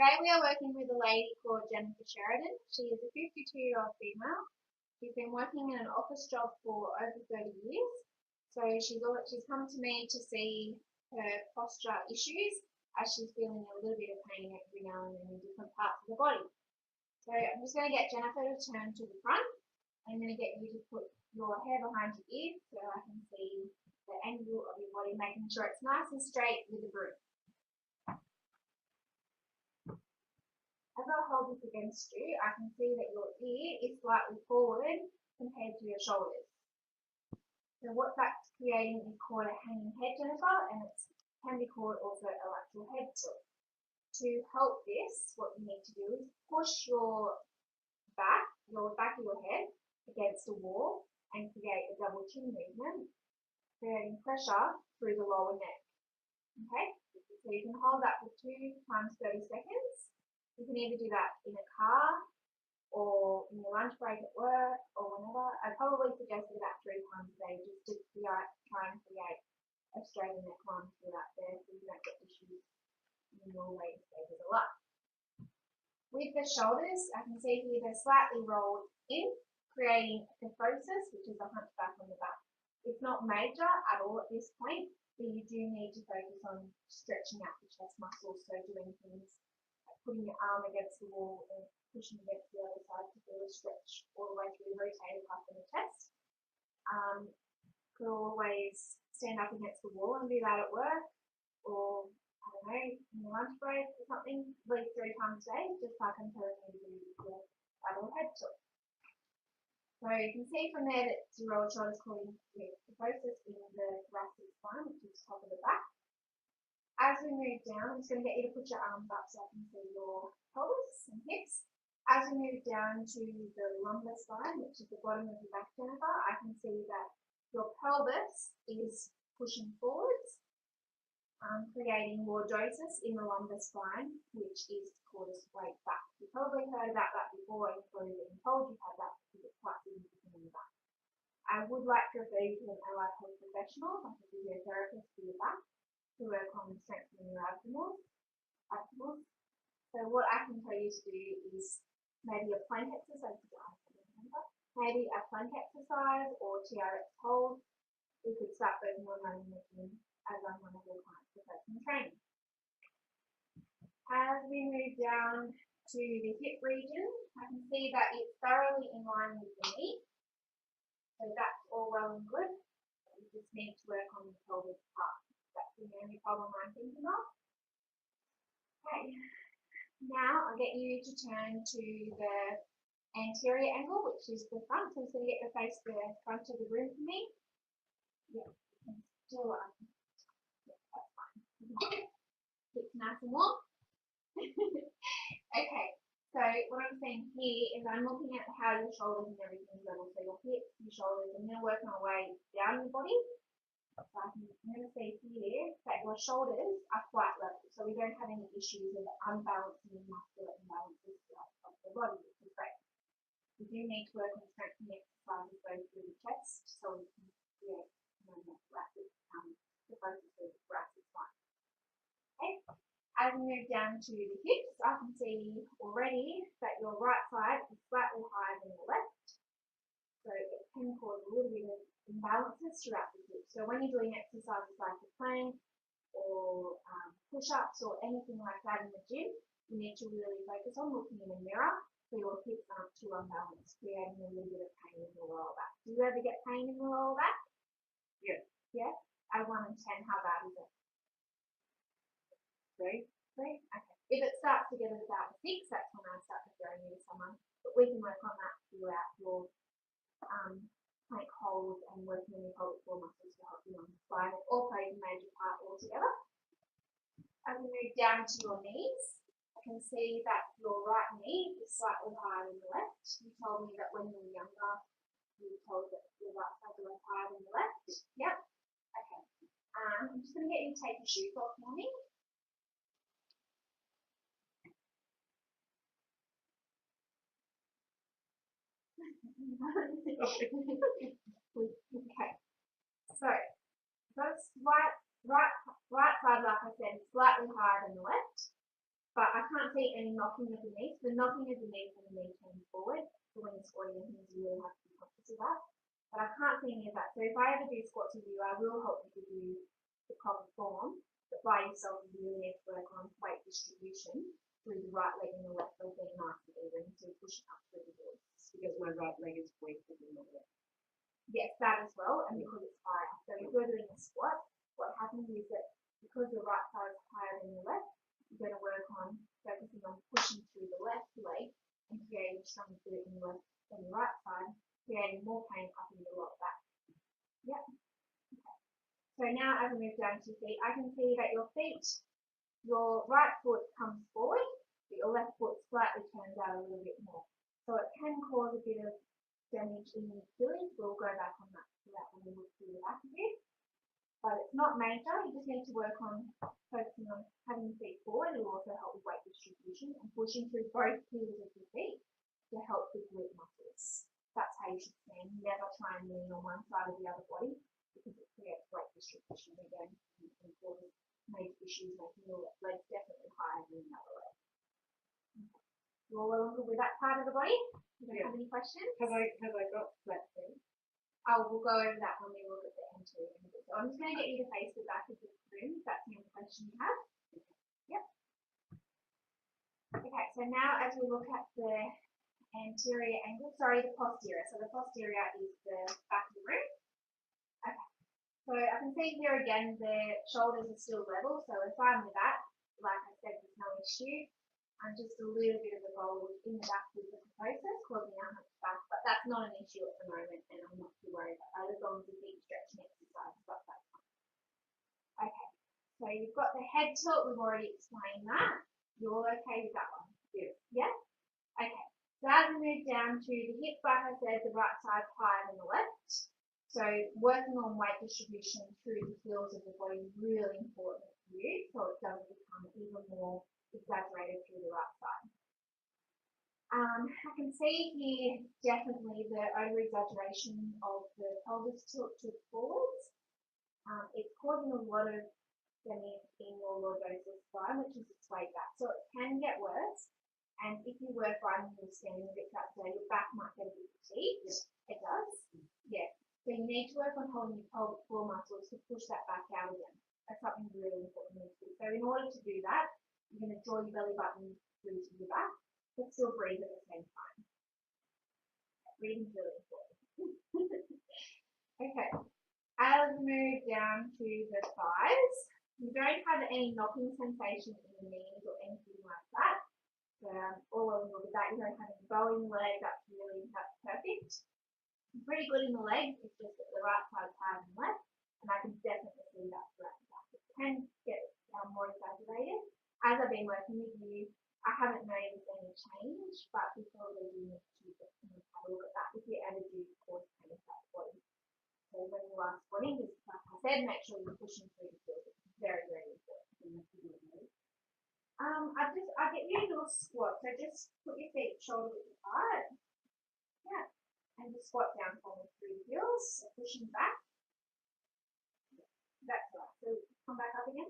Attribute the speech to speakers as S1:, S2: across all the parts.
S1: Today we are working with a lady called Jennifer Sheridan. She is a 52-year-old female. She's been working in an office job for over 30 years. So she's come to me to see her posture issues as she's feeling a little bit of pain every now and then in different parts of the body. So I'm just going to get Jennifer to turn to the front. I'm going to get you to put your hair behind your ear so I can see the angle of your body, making sure it's nice and straight with the broom. As I hold this against you, I can see that your ear is slightly forward compared to your shoulders. So what that's creating is called a hanging head, Jennifer, and it can be called also a lateral head tilt. To help this, what you need to do is push your back of your head against the wall and create a double chin movement, creating pressure through the lower neck. Okay, so you can hold that for 2 times 30 seconds. You can either do that in a car or in your lunch break at work or whenever. I probably suggest it about 3 times a day just to try and create a straighter neckline throughout there so you don't get issues in your waist stages a lot. With the shoulders, I can see here they're slightly rolled in, creating kyphosis, which is a hunchback on the back. It's not major at all at this point, but you do need to focus on stretching out the chest muscles, so doing things like putting your arm against the wall and pushing against the other side to feel a stretch all the way through the rotator cuff in the chest. Could always stand up against the wall and do that at work, or I don't know, in your lunch break or something, at least 3 times a day, just like I'm telling you to do your lateral head tilt. So you can see from there that your rolled shoulders causing kyphosis in the thoracic spine, which is top of the back. As we move down, I'm just going to get you to put your arms up so I can see your pelvis and hips. As we move down to the lumbar spine, which is the bottom of your back, Jennifer, I can see that your pelvis is pushing forwards, creating lordosis in the lumbar spine, which is called a swayed back. You've probably heard about that before, and probably been told you've had that because it's quite significant in the back. I would like to refer you to an allied health professional, like a physiotherapist for your back, to work on strengthening your abdominals. So what I can tell you to do is maybe a plank exercise, maybe a plank exercise or TRX hold. We could start working on running the gym as I'm one of your clients for personal training. As we move down to the hip region, I can see that it's thoroughly in line with the knee. So that's all well and good. We just need to work on the pelvic part. That's the only problem I'm thinking of. Okay. Now I'll get you to turn to the anterior angle, which is the front. So I'm just going to get your face to the front of the room for me. Yeah, still yeah, that's fine. It's nice and warm. Okay, so what I'm saying here is I'm looking at how your shoulders and everything is level. So your hips, your shoulders, and then work my way down your body. So I'm going to see here that your shoulders are quite level, so we don't have any issues of unbalancing muscular imbalances of the body, which is great. We do need to work on strengthening exercises both through the chest, so we can create more thoracic kyphosis through the thoracic spine. Okay. As we move down to the hips, I can see already that your right side is slightly higher than your left, so it can cause a little bit of imbalances throughout the hips. So when you're doing exercises like a plank or push-ups or anything like that in the gym, you need to really focus on looking in the mirror so your hips aren't too unbalanced, creating a little bit of pain in the lower back. Do you ever get pain in the lower back? Yeah. Yeah? Out of 1 in 10, how bad is it? 3? 3? Okay. If it starts to get at about 6, that's when I start referring you to someone. But we can work on that throughout your plank hold and working on your pelvic floor muscles to help you on the spine. It all plays a major part altogether. As we move down to your knees, I can see that your right knee is slightly higher than the left. You told me that when you were younger, you were told that your right side was higher than the left. Yep. Okay. I'm just going to get you to take your shoes off for me. Okay. So that's right side, like I said, is slightly higher than the left. but I can't see any knocking of the knees. The knocking of the knees when the knee turns forward, so when you're squatting and things, you really have to be conscious of that. But I can't see any of that. So if I ever do squats with you, I will help you do the proper form, but by yourself, you really need to work on weight distribution through the right leg and the left leg being nice and even, so pushing up through the doors.
S2: Because my right leg is weaker than my left.
S1: Yes, that as well, and because it's higher. So if you're doing a squat, what happens is that because your right side is higher than your left, you're going to work on focusing on pushing through the left leg and creating stronger glute in the left than the right side, creating more pain up in your lower back. Yep. Okay. So now as I move down to your feet, I can see that your feet, your right foot comes forward, but your left foot slightly turns out a little bit more. So it can cause a bit of damage in the Achilles. We'll go back on that when we look through the back of it. But it's not major. You just need to work on focusing on having your feet forward. It will also help with weight distribution and pushing through both heels of your feet to help with glute muscles. That's how you should stand. Never try and lean on one side or the other body because it creates weight distribution again and causes major issues making your legs definitely higher than the other leg. Okay. You all along with that part of the body? You don't have any questions?
S2: Have I got flat feet?
S1: Oh, we'll go over that when we look at the anterior. So I'm just going to get you to face the back of the room if that's the only question you have. Yep. Okay, so now as we look at the anterior angle, the posterior. So the posterior is the back of the room. Okay. So I can see here again the shoulders are still level, so we're fine with that. Like I said, there's no issue. And just a little bit of a bulge in the back with the kyphosis causing our hunchback, but that's not an issue at the moment, and I'm not too worried about that as long as you keep stretching exercise, but that's fine. Okay, so you've got the head tilt, we've already explained that. You're all okay with that one?
S2: Yeah.
S1: Yeah? Okay, so as we move down to the hips, like I said, the right side's higher than the left. So working on weight distribution through the heels of the body is really important for you, so it doesn't become even more exaggerated through the right side. I can see here definitely the over-exaggeration of the pelvis tilt to forwards. It's causing a lot of damage in your lordosis spine, which is its way back. So it can get worse. And if you were finding you're standing a bit that day, your back might get a bit fatigued. It does. Yeah. So you need to work on holding your pelvic floor muscles to push that back out again. That's something really important to do. So in order to do that, you're going to draw your belly button through to your back, but still breathe at the same time. Breathing is really important. Okay. As we move down to the thighs, you don't have any knocking sensation in the knees or anything like that. So all over with that, you don't have any bowing leg. That's perfect. Pretty good in the legs. It's just that the right side's higher than left, and I can definitely see that throughout the back. It can get more exaggerated. As I've been working with you, I haven't noticed any change, but we probably do need to have a look at that if you ever do cause pain of that body. So when you are squatting, just like I said, make sure you're pushing through the heels. It's very, very important. I get you to do a squat, so just put your feet shoulder width apart. Yeah. And just squat down forward through the heels, so pushing back. That's right. So come back up again.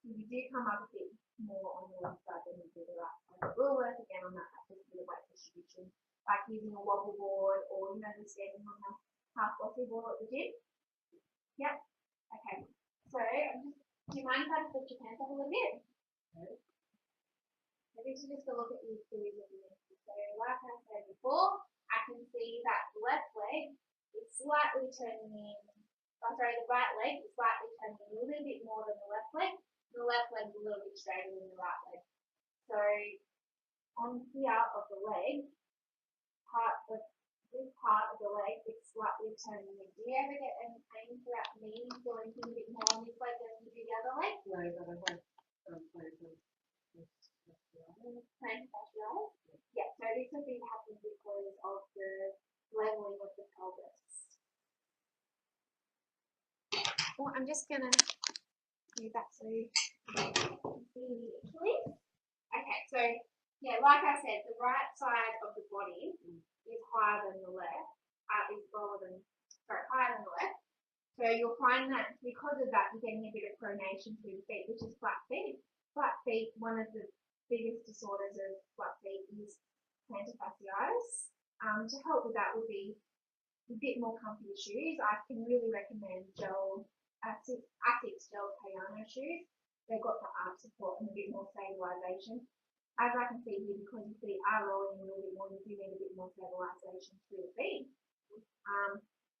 S1: You do come up a bit more on the left side than you do the right side. But we'll work again on that just a bit of weight distribution, like using a wobble board or just standing on a half bossy board at the gym. Yep. Okay. So do you mind if I lift your pants up a little bit? Okay. So this is just a look at your series of the So like I said before, I can see that the left leg is slightly turning in. The right leg is slightly turning in a little bit more than the left leg. The left leg is a little bit straighter than the right leg. So on here of the leg, this part of the leg is slightly turning in. Do you ever get any pain throughout the knee, feeling a bit more on this leg than you do the other leg?
S2: No, but I have
S1: Plantar fasciitis? Yeah, so this would be happening because of the leveling of the pelvis. Well, I'm just going to do that so you can see the Achilles. Okay, so yeah, like I said, the right side of the body is higher than the left, higher than the left. So you'll find that because of that, you're getting a bit of pronation through the feet, which is flat feet. flat feet, one of the biggest disorders of flat feet is plantar fasciitis. To help with that would be a bit more comfy shoes. I can really recommend Asics Gel Kayano shoes. They've got the arm support and a bit more stabilisation. As I can see here, because your feet are rolling a little bit more, you do need a bit more stabilisation through the feet.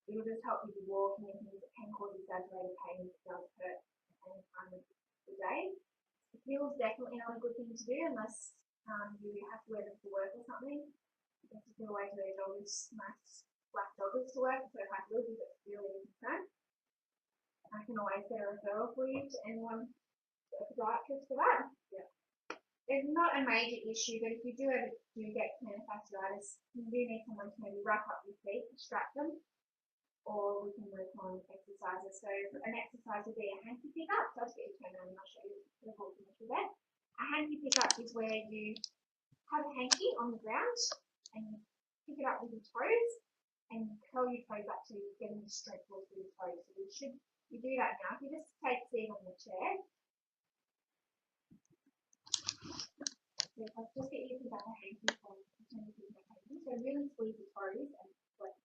S1: It'll just help you with walking and things that can cause exaggerated pain if it does hurt at any time of the day. The heel's definitely not a good thing to do unless you have to wear them for work or something. You have to go away to their joggers, nice black joggers to work, so high heels if it's really a concern. I can always get a referral for you to anyone, a podiatrist for that.
S2: Yeah.
S1: It's not a major issue, but if you do ever get plantar fasciitis, you do need someone to maybe wrap up your feet, strap them, or we can work on exercises. So an exercise would be a hanky pick-up. So I'll just get you turned around and I'll show you the whole thing there. A hanky pick-up is where you have a hanky on the ground and you pick it up with your toes and you curl your toes up so you're getting the strength all through your toes. So you do that now. If you just take a seat on the chair. So if I just get you to pick up a hanky from so really squeeze your toes and like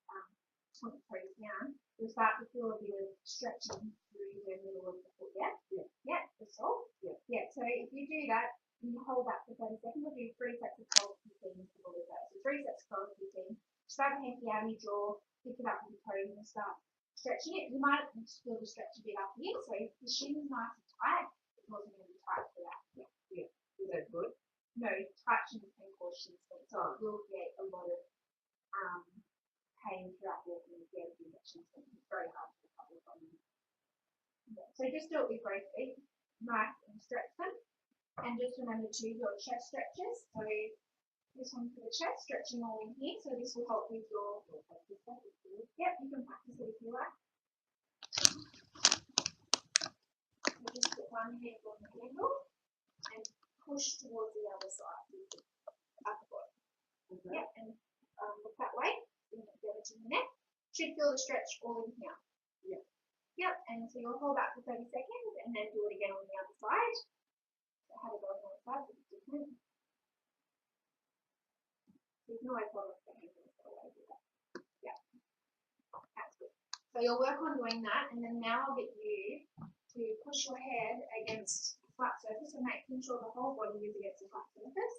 S1: point the toes down, you'll start to feel a bit of stretching through the middle of the foot, yeah? Yeah, the sole? Yeah, so if you do that, you hold that for 30 seconds, we'll do 3 sets of 12 15 before we go. So 3 sets of 12 15. Start the hanky out of your jaw, pick it up with your toes and start stretching it. You might feel the stretch a bit up here, so if the shin is nice and tight, it wasn't going to be tight for that.
S2: Yeah. Is that good?
S1: No, tight shins can cause shin splints, so it will create a lot of pain throughout walking and getting injections. It's very hard to recover from them. Yeah. So just do it with both feet, nice and stretch them. And just remember to do your chest stretches. So this one for the chest, stretching all in here. So this will help with your Yep, you can practice it if you like. So just put one hand on the handle and push towards the other side. Up the bottom. Okay. Yep, and look that way. To the neck. Should feel the stretch all in here.
S2: Yeah.
S1: Yep, and so you'll hold that for 30 seconds and then do it again on the other side. So have it on the other side, it's different. So you can always hold up the hand and go away with that. Yeah. That's good. So you'll work on doing that, and then now I'll get you to push your head against a flat surface and making sure the whole body is against a flat surface.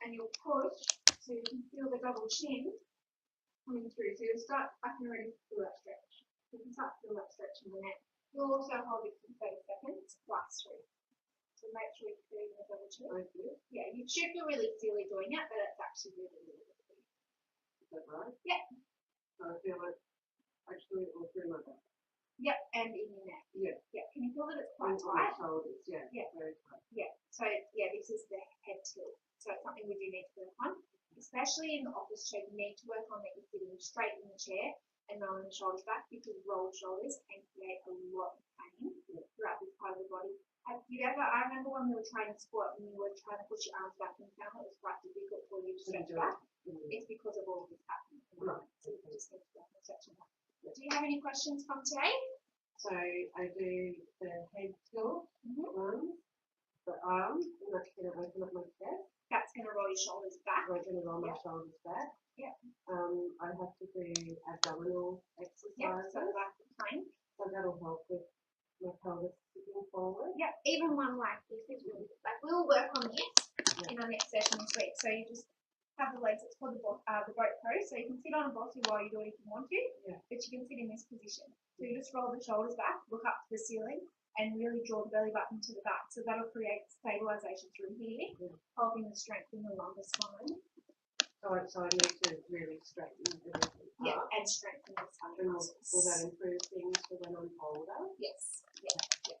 S1: And you'll push so you can feel the double chin coming through. So you'll start, I can already feel that stretch. You can start to feel that stretch in the neck. You'll also hold it for 30 seconds, plus 3. So make sure you're feeling the double chin. Yeah, you should feel really silly doing it, but it's actually really, really good.
S2: Is that right?
S1: Yeah.
S2: So I feel it actually all through my back.
S1: Yep, and in your neck.
S2: Yeah.
S1: Yeah, can you feel that it's quite
S2: On
S1: tight?
S2: my shoulders, yeah.
S1: Yeah.
S2: Very tight.
S1: Yeah, so yeah, this is the head tilt. So it's something we do need to work on. Especially in the office chair, you need to work on that you're sitting straight in the chair and rolling the shoulders back, because rolled shoulders can create a lot of pain throughout this part of the body. I remember when we were trying to squat and you were trying to push your arms back and down, it was quite difficult for you to stretch back. It's because of all this happening.
S2: Right.
S1: So you just need to work on stretching back. Do you have any questions from today?
S2: So I do the head tilt one, the arm, and that's going to open up my chest.
S1: That's going to roll your shoulders back.
S2: I'm going to roll my shoulders back.
S1: Yeah.
S2: I have to do abdominal exercises.
S1: Yeah, so like the plank.
S2: So that'll help with my pelvis sitting forward.
S1: Yeah, even one like this is really good. Like we'll work on this in our next session this week. So you just have the legs, it's called the boat pose. So you can sit on a bossy while you do it if you want to, but you can sit in this position. So you just roll the shoulders back, look up to the ceiling, and really draw the belly button to the back. So that'll create stabilization through here, helping the strength in the lumbar spine.
S2: So I need to really straighten everything.
S1: Yeah, and strengthen the spine muscles.
S2: Will that improve things for when I'm older?
S1: Yes. Yeah.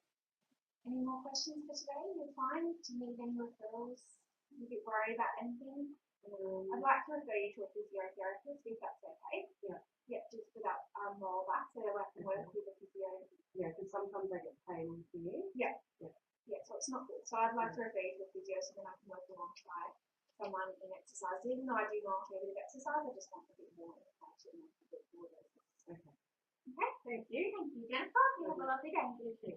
S1: Any more questions for today? You're fine? Do you need any referrals? Are you a bit worried about anything? I'd like to refer you to a physiotherapist if that's okay. Yeah. Yeah, just for that roll back, so they'll have to work with a physio.
S2: Yeah, because sometimes I get pain here.
S1: Yeah, so it's not good. So I'd like to refer you to a physio so then I can work alongside someone in exercise. Even though I do know a fair bit of exercise, I just want a bit more information and a bit more. Okay. Okay, thank you. Thank you, Jennifer. You have a lovely day.
S2: Thank you.